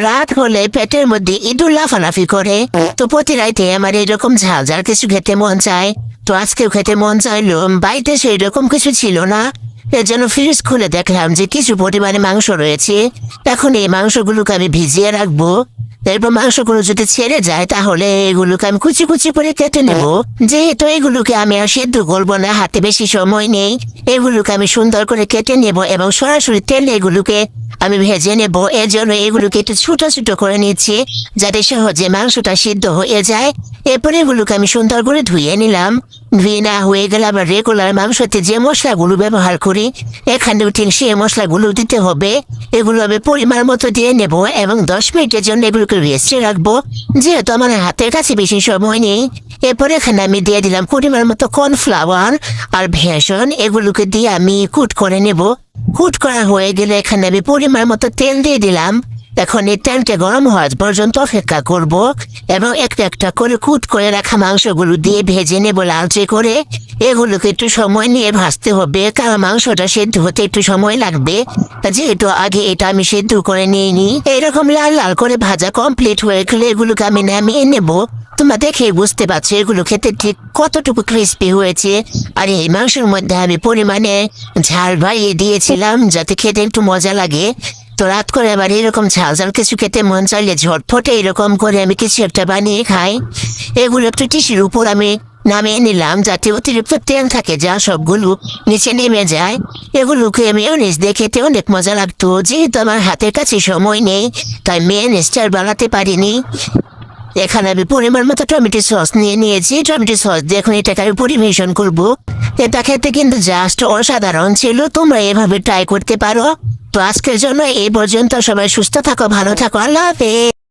রাত হলে পেটের মধ্যে ইঁদুর লাফালাফি করে। তো প্রতি রাইতে আমার এরকম ঝাল ঝাল কিছু খেতে মন চায়। তো আজকেও খেতে মন চাইলো, বাড়িতে সেই রকম কিছু ছিল না। এর জন্য ফ্রিজ খুলে দেখলাম যে কিছু পরিমাণে মাংস রয়েছে। এখন এই মাংসগুলোকে আমি ভিজিয়ে রাখবো। এরপর মাংসগুলো যদি ছেড়ে যায় তাহলে এগুলোকে আমি কুচি কুচি করে কেটে নেব। যেহেতু এগুলোকে আমি আর সেদ্ধ করবো না, হাতে বেশি সময় নেই, এগুলোকে আমি সুন্দর করে কেটে নেব এবং সরাসরি তেলে এগুলোকে আমি ভেজে নেব। এর জন্য এগুলোকে একটু ছোট ছোট করে নিচ্ছি যাতে সহজে মাংসটা সিদ্ধ হয়ে যায়। এরপরে এগুলোকে আমি সুন্দর করে ধুয়ে নিলাম। ধুয়ে না হয়ে গেলে আবার রেগুলার মাংসতে যে মশলাগুলো ব্যবহার করি এখানেও ঠিক সেই মশলাগুলো দিতে হবে। এগুলো আমি পরিমাণ মতো দিয়ে নেব এবং 10 মিনিটের জন্য এগুলোকে রেস্টে রাখবো, যেহেতু আমার হাতের কাছে বেশি সময় নেই। এরপরে এখানে আমি দিয়ে দিলাম পরিমাণ মতো কর্নফ্লাওয়ার আর বেসন। এগুলোকে দিয়ে আমি কুট করে নেব। কুট করা হয়ে গেলে এখানে আমি পরিমাণ মতো তেল দিয়ে দিলাম। এখন এই তেলটা গরম হওয়া পর্যন্ত অপেক্ষা করব এবং একটা একটা করে কুট করে রাখা মাংসগুলো দিয়ে ভেজে নেব লালচে করে। এগুলোকে একটু সময় নিয়ে ভাজতে হবে, কারণ মাংসটা সেদ্ধ হতে একটু সময় লাগবে। যেহেতু আগে এটা আমি সেদ্ধ করে নিইনি। এরকম লাল লাল করে ভাজা কমপ্লিট হয়ে গেলে এগুলোকে আমি নামিয়ে নেব। তোমরা দেখে বুঝতে পারছো এগুলো খেতে ঠিক কতটুকু ক্রিস্পি হয়েছে। আর এই মাংসের মধ্যে আমি পরিমাণে ঝাল বাড়িয়ে দিয়েছিলাম যাতে খেতে একটু মজা লাগে। তো রাত করে আবার এরকম ঝাল ঝাল কিছু খেতে মন চাইলে ঝটফটে এরকম করে আমি কিছু একটা বানিয়ে খাই। এগুলো একটু টিসির উপর আমি নামিয়ে নিলাম যাতে অতিরিক্ত তেল থাকে যা সবগুলো নিচে নেমে যায়। এগুলোকে মেয়োনিজ দিয়ে খেতে অনেক মজা লাগতো। যেহেতু আমার হাতের কাছে সময় নেই তাই মেয়োনিজটা আর বানাতে পারিনি। এখানে আমি পরিমাণ মতো টমেটো সস নিয়ে নিয়েছি। টমেটো সস দিয়ে এখন এটাকে আমি পরিবেশন করবো। এটা খেতে কিন্তু জাস্ট অসাধারণ ছিল। তোমরা এভাবে ট্রাই করতে পারো। তো আজকের জন্য এই পর্যন্ত। সবাই সুস্থ থাকো, ভালো থাকো, আল্লাহ হাফেজ।